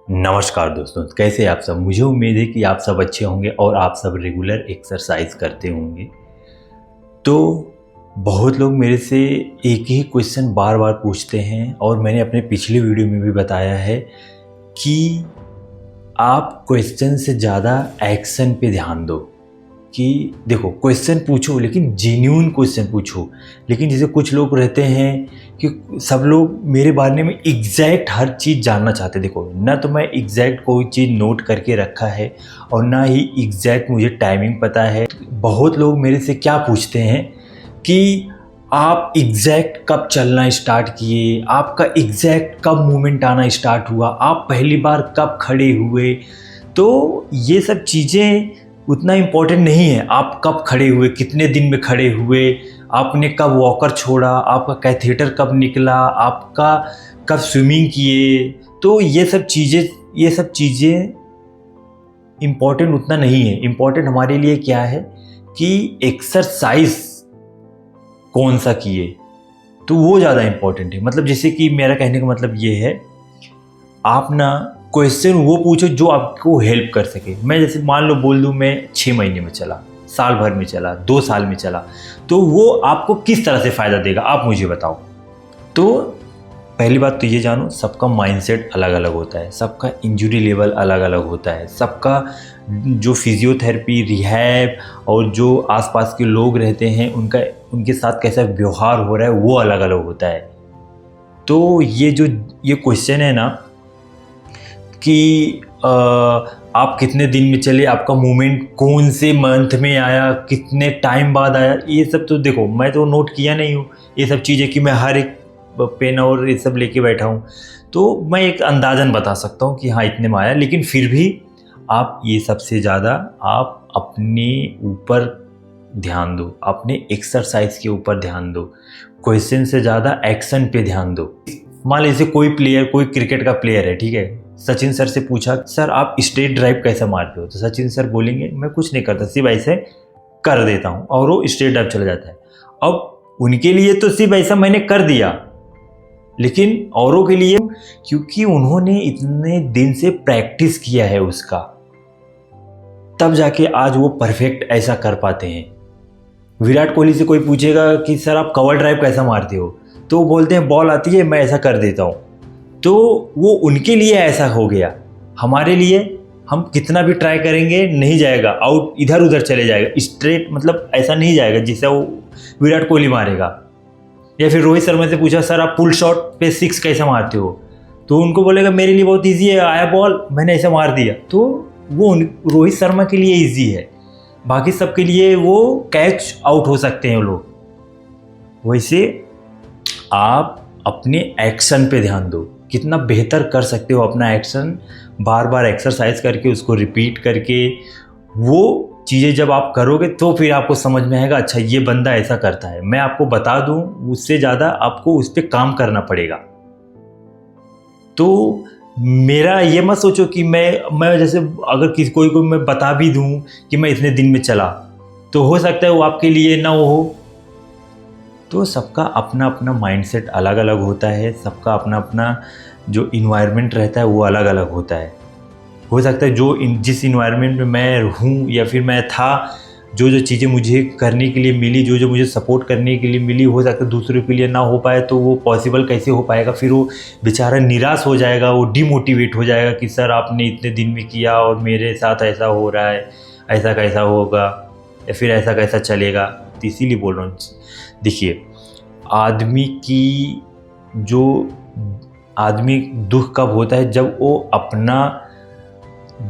नमस्कार दोस्तों, कैसे आप सब। मुझे उम्मीद है कि आप सब अच्छे होंगे और आप सब रेगुलर एक्सरसाइज करते होंगे। तो बहुत लोग मेरे से एक ही क्वेश्चन बार बार पूछते हैं और मैंने अपने पिछले वीडियो में भी बताया है कि आप क्वेश्चन से ज़्यादा एक्शन पे ध्यान दो। कि देखो, क्वेश्चन पूछो लेकिन जेन्युइन क्वेश्चन पूछो। लेकिन जैसे कुछ लोग रहते हैं कि सब लोग मेरे बारे में एग्जैक्ट हर चीज़ जानना चाहते। देखो, ना तो मैं एग्जैक्ट कोई चीज़ नोट करके रखा है और ना ही एग्जैक्ट मुझे टाइमिंग पता है। बहुत लोग मेरे से क्या पूछते हैं कि आप एग्जैक्ट कब चलना स्टार्ट किए, आपका एग्जैक्ट कब मूवमेंट आना स्टार्ट हुआ, आप पहली बार कब खड़े हुए। तो ये सब चीज़ें उतना इम्पोर्टेंट नहीं है। आप कब खड़े हुए, कितने दिन में खड़े हुए, आपने कब वॉकर छोड़ा, आपका कैथेटर कब निकला, आपका कब स्विमिंग किए। तो ये सब चीज़ें इम्पोर्टेंट उतना नहीं है। इम्पोर्टेंट हमारे लिए क्या है कि एक्सरसाइज कौन सा किए, तो वो ज़्यादा इम्पोर्टेंट है। मतलब जैसे कि मेरा कहने का मतलब ये है, आप ना क्वेश्चन वो पूछो जो आपको हेल्प कर सके। मैं जैसे मान लो बोल दूँ मैं 6 महीने में चला, साल भर में चला, 2 साल में चला, तो वो आपको किस तरह से फ़ायदा देगा आप मुझे बताओ। तो पहली बात तो ये जानो, सबका माइंडसेट अलग अलग होता है, सबका इंजरी लेवल अलग अलग होता है, सबका जो फिजियोथेरेपी, रिहैब और जो आसपास के लोग रहते हैं उनके साथ कैसा व्यवहार हो रहा है वो अलग अलग होता है। तो ये क्वेश्चन है ना कि आप कितने दिन में चले, आपका मूवमेंट कौन से मंथ में आया, कितने टाइम बाद आया, ये सब तो देखो मैं तो नोट किया नहीं हूँ ये सब चीज़ें कि मैं हर एक पेन और ये सब लेके बैठा हूँ। तो मैं एक अंदाज़न बता सकता हूँ कि हाँ इतने में आया। लेकिन फिर भी आप ये सबसे ज़्यादा आप अपने ऊपर ध्यान दो, अपने एक्सरसाइज के ऊपर ध्यान दो, क्वेश्चन से ज़्यादा एक्शन पे ध्यान दो। मान लीजिए कोई क्रिकेट का प्लेयर है, ठीक है, सचिन सर से पूछा सर आप स्ट्रेट ड्राइव कैसे मारते हो, तो सचिन सर बोलेंगे मैं कुछ नहीं करता, सिर्फ ऐसे कर देता हूँ, और वो स्ट्रेट ड्राइव चला जाता है। अब उनके लिए तो सिर्फ ऐसा मैंने कर दिया, लेकिन औरों के लिए क्योंकि उन्होंने इतने दिन से प्रैक्टिस किया है उसका, तब जाके आज वो परफेक्ट ऐसा कर पाते हैं। विराट कोहली से कोई पूछेगा कि सर आप कवर ड्राइव कैसा मारते हो, तो वो बोलते हैं बॉल आती है मैं ऐसा कर देता हूँ। तो वो उनके लिए ऐसा हो गया। हमारे लिए हम कितना भी ट्राई करेंगे नहीं जाएगा, आउट इधर उधर चले जाएगा, स्ट्रेट मतलब ऐसा नहीं जाएगा जिससे वो विराट कोहली मारेगा। या फिर रोहित शर्मा से पूछा सर आप पुल शॉट पे 6 कैसे मारते हो, तो उनको बोलेगा मेरे लिए बहुत ईजी है, आया बॉल मैंने ऐसा मार दिया। तो वो रोहित शर्मा के लिए ईजी है, बाकी सबके लिए वो कैच आउट हो सकते हैं लोग। वैसे आप अपने एक्शन पे ध्यान दो, कितना बेहतर कर सकते हो अपना एक्शन, बार बार एक्सरसाइज करके उसको रिपीट करके। वो चीज़ें जब आप करोगे तो फिर आपको समझ में आएगा अच्छा ये बंदा ऐसा करता है। मैं आपको बता दूं, उससे ज़्यादा आपको उस पर काम करना पड़ेगा। तो मेरा ये मत सोचो कि मैं जैसे अगर किसी कोई को मैं बता भी दूं कि मैं इतने दिन में चला, तो हो सकता है वो आपके लिए ना हो। तो सबका अपना अपना माइंडसेट अलग अलग होता है, सबका अपना अपना जो इन्वायरमेंट रहता है वो अलग अलग होता है। हो सकता है जिस इन्वायरमेंट में मैं हूँ या फिर मैं था, जो चीज़ें मुझे करने के लिए मिली, जो मुझे सपोर्ट करने के लिए मिली, हो सकता है दूसरों के लिए ना हो पाए। तो वो पॉसिबल कैसे हो पाएगा, फिर वो बेचारा निराश हो जाएगा, वो डिमोटिवेट हो जाएगा कि सर आपने इतने दिन में किया और मेरे साथ ऐसा हो रहा है, ऐसा कैसा होगा या फिर ऐसा कैसा चलेगा। तो इसीलिए बोल रहा हूँ, देखिए आदमी दुख कब होता है, जब वो अपना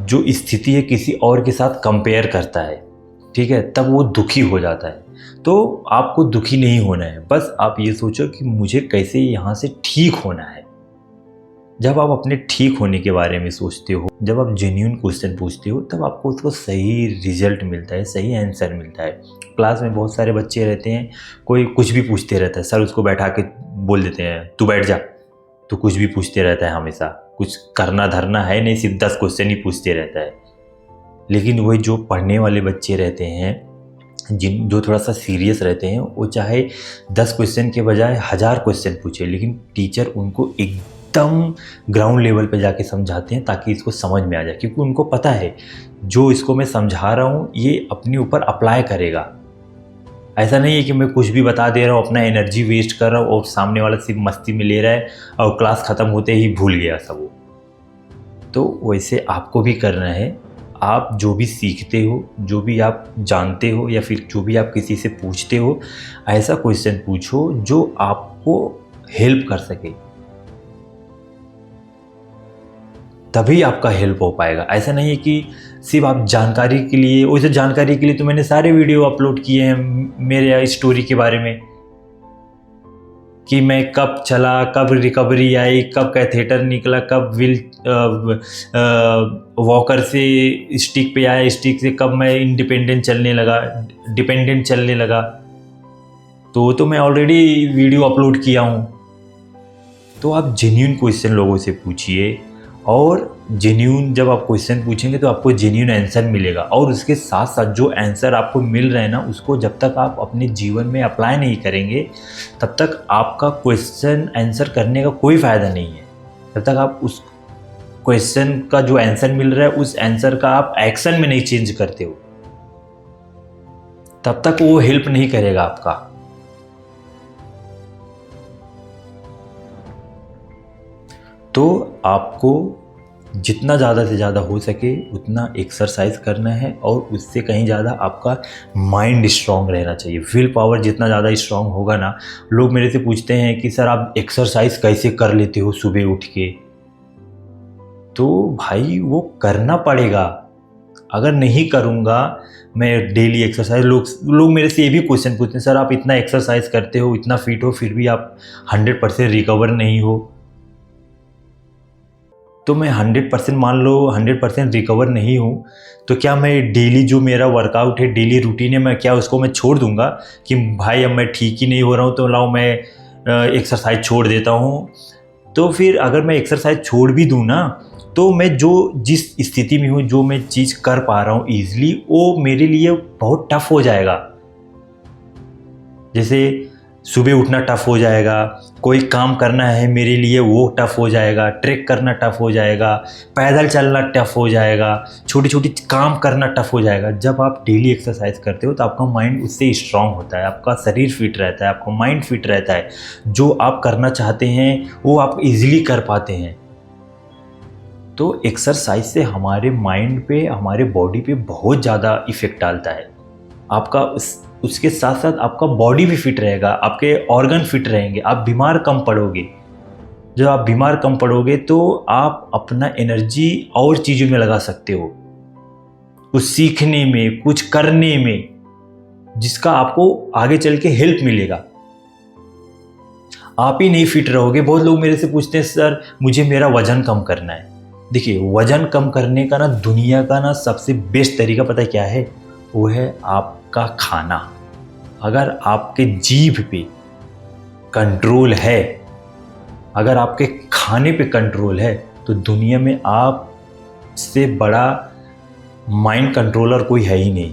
जो स्थिति है किसी और के साथ कंपेयर करता है, ठीक है, तब वो दुखी हो जाता है। तो आपको दुखी नहीं होना है, बस आप ये सोचो कि मुझे कैसे यहाँ से ठीक होना है। जब आप अपने ठीक होने के बारे में सोचते हो, जब आप जेन्युइन क्वेश्चन पूछते हो, तब आपको उसको सही रिजल्ट मिलता है, सही आंसर मिलता है। क्लास में बहुत सारे बच्चे रहते हैं, कोई कुछ भी पूछते रहता है, सर उसको बैठा के बोल देते हैं तू बैठ जा, तो कुछ भी पूछते रहता है, हमेशा कुछ करना धरना है नहीं, सिर्फ 10 क्वेश्चन ही पूछते रहता है। लेकिन वही जो पढ़ने वाले बच्चे रहते हैं, जो थोड़ा सा सीरियस रहते हैं, वो चाहे 10 क्वेश्चन के बजाय 1000 क्वेश्चन पूछे, लेकिन टीचर उनको एकदम ग्राउंड लेवल पे जाके समझाते हैं ताकि इसको समझ में आ जाए, क्योंकि उनको पता है जो इसको मैं समझा रहा हूँ ये अपने ऊपर अप्लाई करेगा। ऐसा नहीं है कि मैं कुछ भी बता दे रहा हूँ, अपना एनर्जी वेस्ट कर रहा हूँ और सामने वाला सिर्फ मस्ती में ले रहा है और क्लास ख़त्म होते ही भूल गया सब वो। तो वैसे आपको भी करना है। आप जो भी सीखते हो, जो भी आप जानते हो या फिर जो भी आप किसी से पूछते हो, ऐसा क्वेश्चन पूछो जो आपको हेल्प कर सके, तभी आपका हेल्प हो पाएगा। ऐसा नहीं है कि सिर्फ आप जानकारी के लिए, वैसे जानकारी के लिए तो मैंने सारे वीडियो अपलोड किए हैं मेरे स्टोरी के बारे में कि मैं कब चला, कब रिकवरी आई, कब कैथेटर निकला, कब वॉकर से स्टिक पे आया, स्टिक से कब मैं डिपेंडेंट चलने लगा। तो वो तो मैं ऑलरेडी वीडियो अपलोड किया हूँ। तो आप जेन्युइन क्वेश्चन लोगों से पूछिए, और जेन्युइन जब आप क्वेश्चन पूछेंगे तो आपको जेन्युइन आंसर मिलेगा। और उसके साथ साथ जो आंसर आपको मिल रहा है ना, उसको जब तक आप अपने जीवन में अप्लाई नहीं करेंगे तब तक आपका क्वेश्चन आंसर करने का कोई फ़ायदा नहीं है। जब तक आप उस क्वेश्चन का जो आंसर मिल रहा है उस आंसर का आप एक्शन में नहीं चेंज करते हो, तब तक वो हेल्प नहीं करेगा आपका। तो आपको जितना ज़्यादा से ज़्यादा हो सके उतना एक्सरसाइज करना है, और उससे कहीं ज़्यादा आपका माइंड स्ट्रांग रहना चाहिए। विल पावर जितना ज़्यादा स्ट्रांग होगा ना, लोग मेरे से पूछते हैं कि सर आप एक्सरसाइज कैसे कर लेते हो सुबह उठ के। तो भाई वो करना पड़ेगा। अगर नहीं करूँगा मैं डेली एक्सरसाइज, लोग मेरे से ये भी क्वेश्चन पूछते हैं, सर आप इतना एक्सरसाइज करते हो, इतना फिट हो, फिर भी आप 100% रिकवर नहीं हो। तो मैं 100% मान लो 100% रिकवर नहीं हूँ, तो क्या मैं डेली जो मेरा वर्कआउट है, डेली रूटीन है, मैं क्या उसको मैं छोड़ दूँगा कि भाई अब मैं ठीक ही नहीं हो रहा हूँ तो लाओ मैं एक्सरसाइज छोड़ देता हूँ। तो फिर अगर मैं एक्सरसाइज छोड़ भी दूँ ना, तो मैं जिस स्थिति में हूँ, जो मैं चीज़ कर पा रहा हूँ ईजिली, वो मेरे लिए बहुत टफ हो जाएगा। जैसे सुबह उठना टफ हो जाएगा, कोई काम करना है मेरे लिए वो टफ हो जाएगा, ट्रैक करना टफ हो जाएगा, पैदल चलना टफ हो जाएगा, छोटी छोटी काम करना टफ हो जाएगा। जब आप डेली एक्सरसाइज करते हो तो आपका माइंड उससे स्ट्रांग होता है, आपका शरीर फिट रहता है, आपका माइंड फिट रहता है। जो आप करना चाहते हैं वो आप इजीली कर पाते हैं। तो एक्सरसाइज से हमारे माइंड पे, हमारे बॉडी पे बहुत ज़्यादा इफ़ेक्ट डालता है। आपका उसके साथ साथ आपका बॉडी भी फिट रहेगा, आपके ऑर्गन फिट रहेंगे, आप बीमार कम पड़ोगे। जब आप बीमार कम पड़ोगे तो आप अपना एनर्जी और चीज़ों में लगा सकते हो, कुछ सीखने में, कुछ करने में, जिसका आपको आगे चल के हेल्प मिलेगा। आप ही नहीं फिट रहोगे। बहुत लोग मेरे से पूछते हैं सर मुझे मेरा वज़न कम करना है। देखिए, वज़न कम करने का ना दुनिया का ना सबसे बेस्ट तरीका पता है क्या है? वो है आपका खाना। अगर आपके जीभ पे कंट्रोल है, अगर आपके खाने पे कंट्रोल है, तो दुनिया में आप से बड़ा माइंड कंट्रोलर कोई है ही नहीं।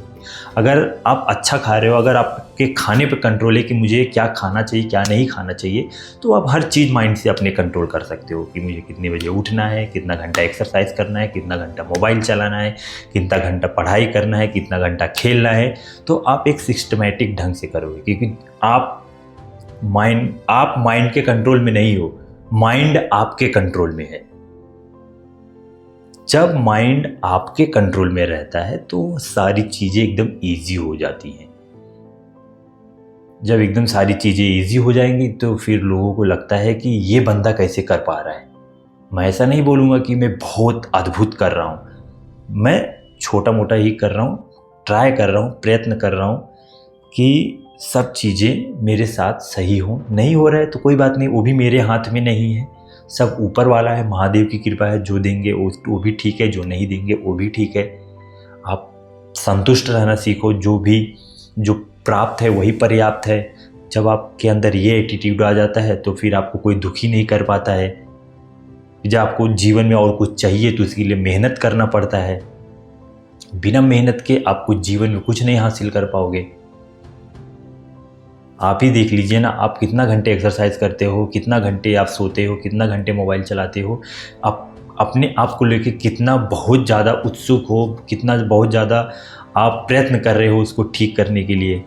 अगर आप अच्छा खा रहे हो, अगर आपके खाने पे कंट्रोल है कि मुझे क्या खाना चाहिए, क्या नहीं खाना चाहिए, तो आप हर चीज़ माइंड से अपने कंट्रोल कर सकते हो कि मुझे कितने बजे उठना है, कितना घंटा एक्सरसाइज करना है, कितना घंटा मोबाइल चलाना है, कितना घंटा पढ़ाई करना है, कितना घंटा खेलना है। तो आप एक सिस्टमेटिक ढंग से करोगे, क्योंकि आप माइंड के कंट्रोल में नहीं हो, माइंड आपके कंट्रोल में है। जब माइंड आपके कंट्रोल में रहता है तो सारी चीज़ें एकदम इजी हो जाती हैं। जब एकदम सारी चीज़ें इजी हो जाएंगी तो फिर लोगों को लगता है कि ये बंदा कैसे कर पा रहा है। मैं ऐसा नहीं बोलूँगा कि मैं बहुत अद्भुत कर रहा हूँ, मैं छोटा मोटा ही कर रहा हूँ, ट्राई कर रहा हूँ, प्रयत्न कर रहा हूँ कि सब चीज़ें मेरे साथ सही हों। नहीं हो रहा है तो कोई बात नहीं, वो भी मेरे हाथ में नहीं है, सब ऊपर वाला है, महादेव की कृपा है। जो देंगे वो भी ठीक है, जो नहीं देंगे वो भी ठीक है। आप संतुष्ट रहना सीखो, जो प्राप्त है वही पर्याप्त है। जब आपके अंदर ये एटीट्यूड आ जाता है तो फिर आपको कोई दुखी नहीं कर पाता है। जब आपको जीवन में और कुछ चाहिए तो उसके लिए मेहनत करना पड़ता है। बिना मेहनत के आप कुछ जीवन में कुछ नहीं हासिल कर पाओगे। आप ही देख लीजिए ना, आप कितना घंटे एक्सरसाइज करते हो, कितना घंटे आप सोते हो, कितना घंटे मोबाइल चलाते हो, आप अपने आप को लेके कितना बहुत ज़्यादा उत्सुक हो, कितना बहुत ज़्यादा आप प्रयत्न कर रहे हो उसको ठीक करने के लिए।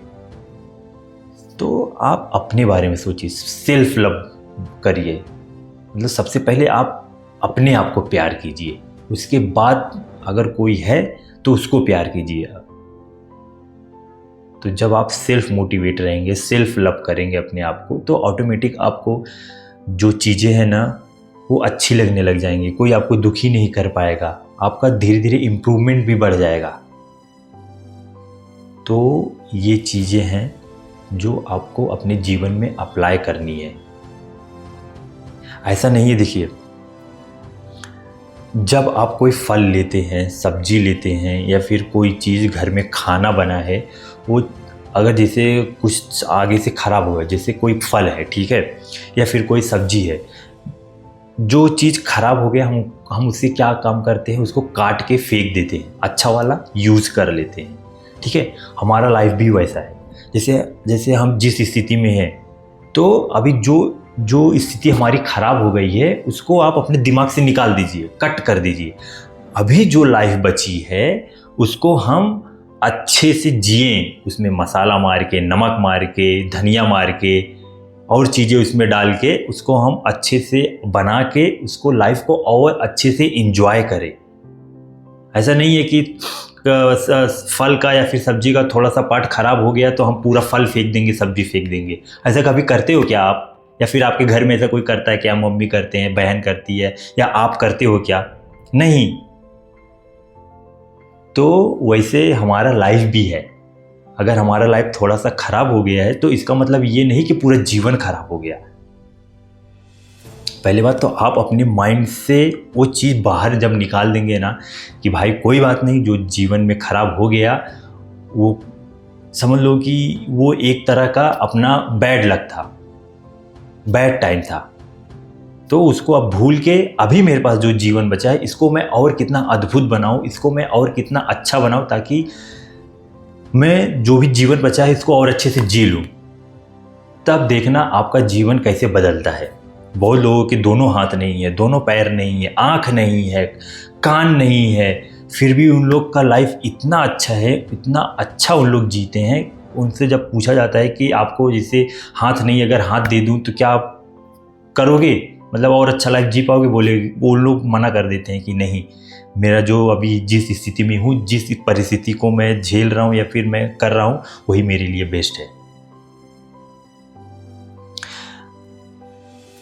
तो आप अपने बारे में सोचिए, सेल्फ लव करिए। मतलब सबसे पहले आप अपने आप को प्यार कीजिए, उसके बाद अगर कोई है तो उसको प्यार कीजिए आप। तो जब आप सेल्फ मोटिवेट रहेंगे, सेल्फ लव करेंगे अपने आप को, तो ऑटोमेटिक आपको जो चीज़ें हैं ना वो अच्छी लगने लग जाएंगी। कोई आपको दुखी नहीं कर पाएगा, आपका धीरे धीरे इम्प्रूवमेंट भी बढ़ जाएगा। तो ये चीज़ें हैं जो आपको अपने जीवन में अप्लाई करनी है। ऐसा नहीं है, देखिए, जब आप कोई फल लेते हैं, सब्जी लेते हैं, या फिर कोई चीज़ घर में खाना बना है, वो अगर जैसे कुछ आगे से ख़राब हुआ, जैसे कोई फल है, ठीक है, या फिर कोई सब्जी है, जो चीज़ ख़राब हो गया, हम उससे क्या काम करते हैं, उसको काट के फेंक देते हैं, अच्छा वाला यूज़ कर लेते हैं। ठीक है, हमारा लाइफ भी वैसा है। जैसे हम जिस स्थिति में हैं, तो अभी जो स्थिति हमारी ख़राब हो गई है उसको आप अपने दिमाग से निकाल दीजिए, कट कर दीजिए। अभी जो लाइफ बची है उसको हम अच्छे से जिए, उसमें मसाला मार के, नमक मार के, धनिया मार के और चीज़ें उसमें डाल के उसको हम अच्छे से बना के उसको लाइफ को और अच्छे से एंजॉय करें। ऐसा नहीं है कि फल का या फिर सब्जी का थोड़ा सा पार्ट खराब हो गया तो हम पूरा फल फेंक देंगे, सब्जी फेंक देंगे। ऐसा कभी करते हो क्या आप? या फिर आपके घर में ऐसा कोई करता है क्या? मम्मी करते हैं, बहन करती है, या आप करते हो क्या? नहीं। तो वैसे हमारा लाइफ भी है। अगर हमारा लाइफ थोड़ा सा खराब हो गया है तो इसका मतलब ये नहीं कि पूरा जीवन खराब हो गया। पहली बात तो आप अपने माइंड से वो चीज़ बाहर जब निकाल देंगे ना कि भाई कोई बात नहीं, जो जीवन में ख़राब हो गया वो समझ लो कि वो एक तरह का अपना बैड लक था, बैड टाइम था, तो उसको अब भूल के अभी मेरे पास जो जीवन बचा है इसको मैं और कितना अद्भुत बनाऊं, इसको मैं और कितना अच्छा बनाऊं, ताकि मैं जो भी जीवन बचा है इसको और अच्छे से जी लूं। तब देखना आपका जीवन कैसे बदलता है। बहुत लोगों के दोनों हाथ नहीं है, दोनों पैर नहीं है, आँख नहीं है, कान नहीं है, फिर भी उन लोग का लाइफ इतना अच्छा है, इतना अच्छा उन लोग जीते हैं। उनसे जब पूछा जाता है कि आपको जैसे हाथ नहीं, अगर हाथ दे दूं तो क्या आप करोगे, मतलब और अच्छा लाइफ जी पाओगे? बोले वो लोग मना कर देते हैं कि नहीं, मेरा जो अभी जिस स्थिति में हूँ, जिस परिस्थिति को मैं झेल रहा हूँ या फिर मैं कर रहा हूँ, वही मेरे लिए बेस्ट है।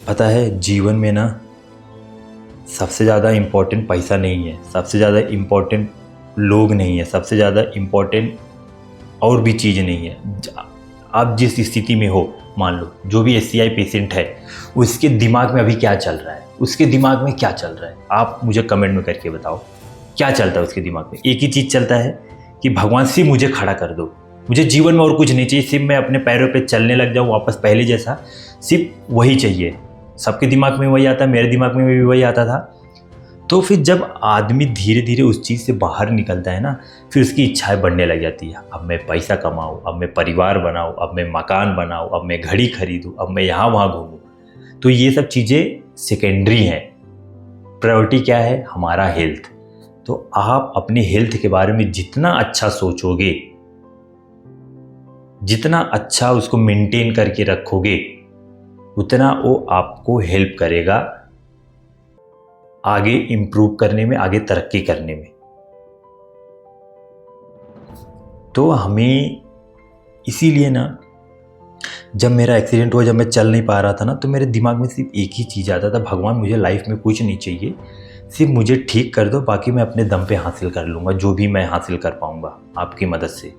पता है, जीवन में ना सबसे ज़्यादा इम्पोर्टेंट पैसा नहीं है, सबसे ज़्यादा इम्पोर्टेंट लोग नहीं है, सबसे ज़्यादा इम्पोर्टेंट और भी चीज़ नहीं है। आप जिस स्थिति में हो, मान लो जो भी SCI पेशेंट है, उसके दिमाग में अभी क्या चल रहा है, उसके दिमाग में क्या चल रहा है, आप मुझे कमेंट में करके बताओ क्या चलता है उसके दिमाग में। एक ही चीज़ चलता है कि भगवान सिर्फ मुझे खड़ा कर दो, मुझे जीवन में और कुछ नहीं चाहिए, सिर्फ मैं अपने पैरों पे चलने लग जाऊँ वापस पहले जैसा, सिर्फ वही चाहिए। सबके दिमाग में वही आता है, मेरे दिमाग में भी वही आता था। तो फिर जब आदमी धीरे धीरे उस चीज़ से बाहर निकलता है ना, फिर उसकी इच्छाएं बढ़ने लग जाती है। अब मैं पैसा कमाऊँ, अब मैं परिवार बनाऊँ, अब मैं मकान बनाऊँ, अब मैं घड़ी खरीदूँ, अब मैं यहाँ वहाँ घूमूँ। तो ये सब चीज़ें सेकेंडरी हैं। प्रायोरिटी क्या है? हमारा हेल्थ। तो आप अपने हेल्थ के बारे में जितना अच्छा सोचोगे, जितना अच्छा उसको मेंटेन करके रखोगे, उतना वो आपको हेल्प करेगा आगे इम्प्रूव करने में, आगे तरक्की करने में। तो हमें इसीलिए ना, जब मेरा एक्सीडेंट हुआ, जब मैं चल नहीं पा रहा था ना, तो मेरे दिमाग में सिर्फ एक ही चीज़ आता था, भगवान मुझे लाइफ में कुछ नहीं चाहिए, सिर्फ मुझे ठीक कर दो, बाकी मैं अपने दम पे हासिल कर लूँगा जो भी मैं हासिल कर पाऊँगा आपकी मदद से।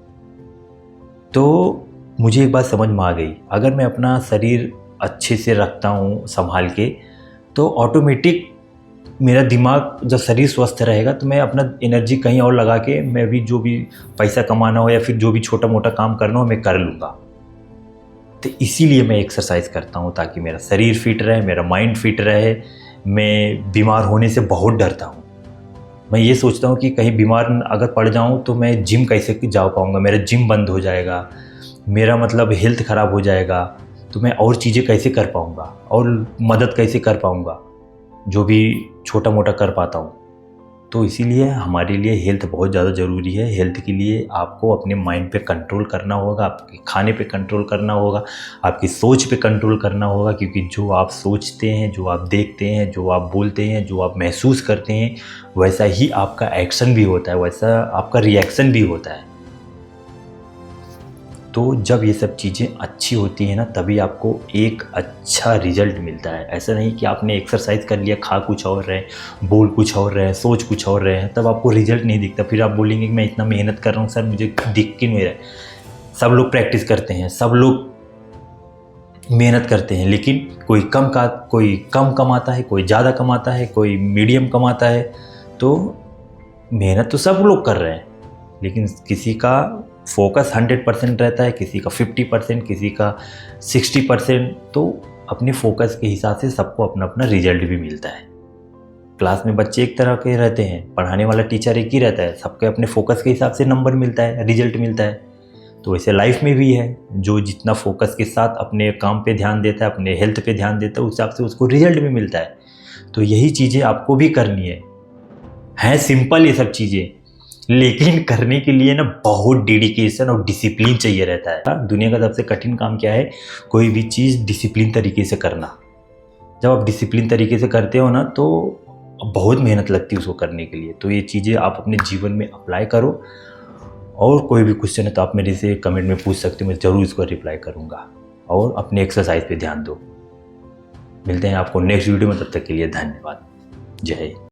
तो मुझे एक बात समझ में आ गई, अगर मैं अपना शरीर अच्छे से रखता हूँ संभाल के, तो ऑटोमेटिक मेरा दिमाग, जब शरीर स्वस्थ रहेगा तो मैं अपना एनर्जी कहीं और लगा के मैं भी जो भी पैसा कमाना हो या फिर जो भी छोटा मोटा काम करना हो मैं कर लूँगा। तो इसीलिए मैं एक्सरसाइज करता हूँ, ताकि मेरा शरीर फिट रहे, मेरा माइंड फिट रहे। मैं बीमार होने से बहुत डरता हूँ। मैं ये सोचता हूँ कि कहीं बीमार अगर पड़ जाऊँ तो मैं जिम कैसे जा पाऊँगा, मेरा जिम बंद हो जाएगा, मेरा मतलब हेल्थ ख़राब हो जाएगा तो मैं और चीज़ें कैसे कर पाऊँगा और मदद कैसे कर पाऊँगा, जो भी छोटा मोटा कर पाता हूँ। तो इसीलिए हमारे लिए हेल्थ बहुत ज़्यादा ज़रूरी है। हेल्थ के लिए आपको अपने माइंड पे कंट्रोल करना होगा, आपके खाने पे कंट्रोल करना होगा, आपकी सोच पे कंट्रोल करना होगा, क्योंकि जो आप सोचते हैं, जो आप देखते हैं, जो आप बोलते हैं, जो आप महसूस करते हैं, वैसा ही आपका एक्शन भी होता है, वैसा आपका रिएक्शन भी होता है। तो जब ये सब चीज़ें अच्छी होती हैं ना, तभी आपको एक अच्छा रिज़ल्ट मिलता है। ऐसा नहीं कि आपने एक्सरसाइज़ कर लिया, खा कुछ और रहे, बोल कुछ और रहे, सोच कुछ और रहे हैं, तब आपको रिज़ल्ट नहीं दिखता। फिर आप बोलेंगे कि मैं इतना मेहनत कर रहा हूँ सर, मुझे दिख क्यों नहीं रहा है। सब लोग प्रैक्टिस करते हैं, सब लोग मेहनत करते हैं, लेकिन कोई कम कमाता है, कोई ज़्यादा कमाता है, कोई मीडियम कमाता है। तो मेहनत तो सब लोग कर रहे हैं, लेकिन किसी का फोकस 100% रहता है, किसी का 50%, किसी का 60%। तो अपने फोकस के हिसाब से सबको अपना अपना रिजल्ट भी मिलता है। क्लास में बच्चे एक तरह के रहते हैं, पढ़ाने वाला टीचर एक ही रहता है, सबके अपने फोकस के हिसाब से नंबर मिलता है, रिजल्ट मिलता है। तो वैसे लाइफ में भी है, जो जितना फोकस के साथ अपने काम पे ध्यान देता है, अपने हेल्थ पे ध्यान देता है, उस हिसाब से उसको रिजल्ट भी मिलता है। तो यही चीज़ें आपको भी करनी है सिंपल ये सब चीज़ें, लेकिन करने के लिए ना बहुत डेडिकेशन और डिसिप्लिन चाहिए रहता है। दुनिया का सबसे कठिन काम क्या है? कोई भी चीज़ डिसिप्लिन तरीके से करना। जब आप डिसिप्लिन तरीके से करते हो ना, तो बहुत मेहनत लगती है उसको करने के लिए। तो ये चीज़ें आप अपने जीवन में अप्लाई करो। और कोई भी क्वेश्चन है तो आप मेरे से कमेंट में पूछ सकते हो, मैं ज़रूर इसको रिप्लाई करूँगा। और अपने एक्सरसाइज पे ध्यान दो। मिलते हैं आपको नेक्स्ट वीडियो में, तब तक के लिए धन्यवाद। जय हिंद।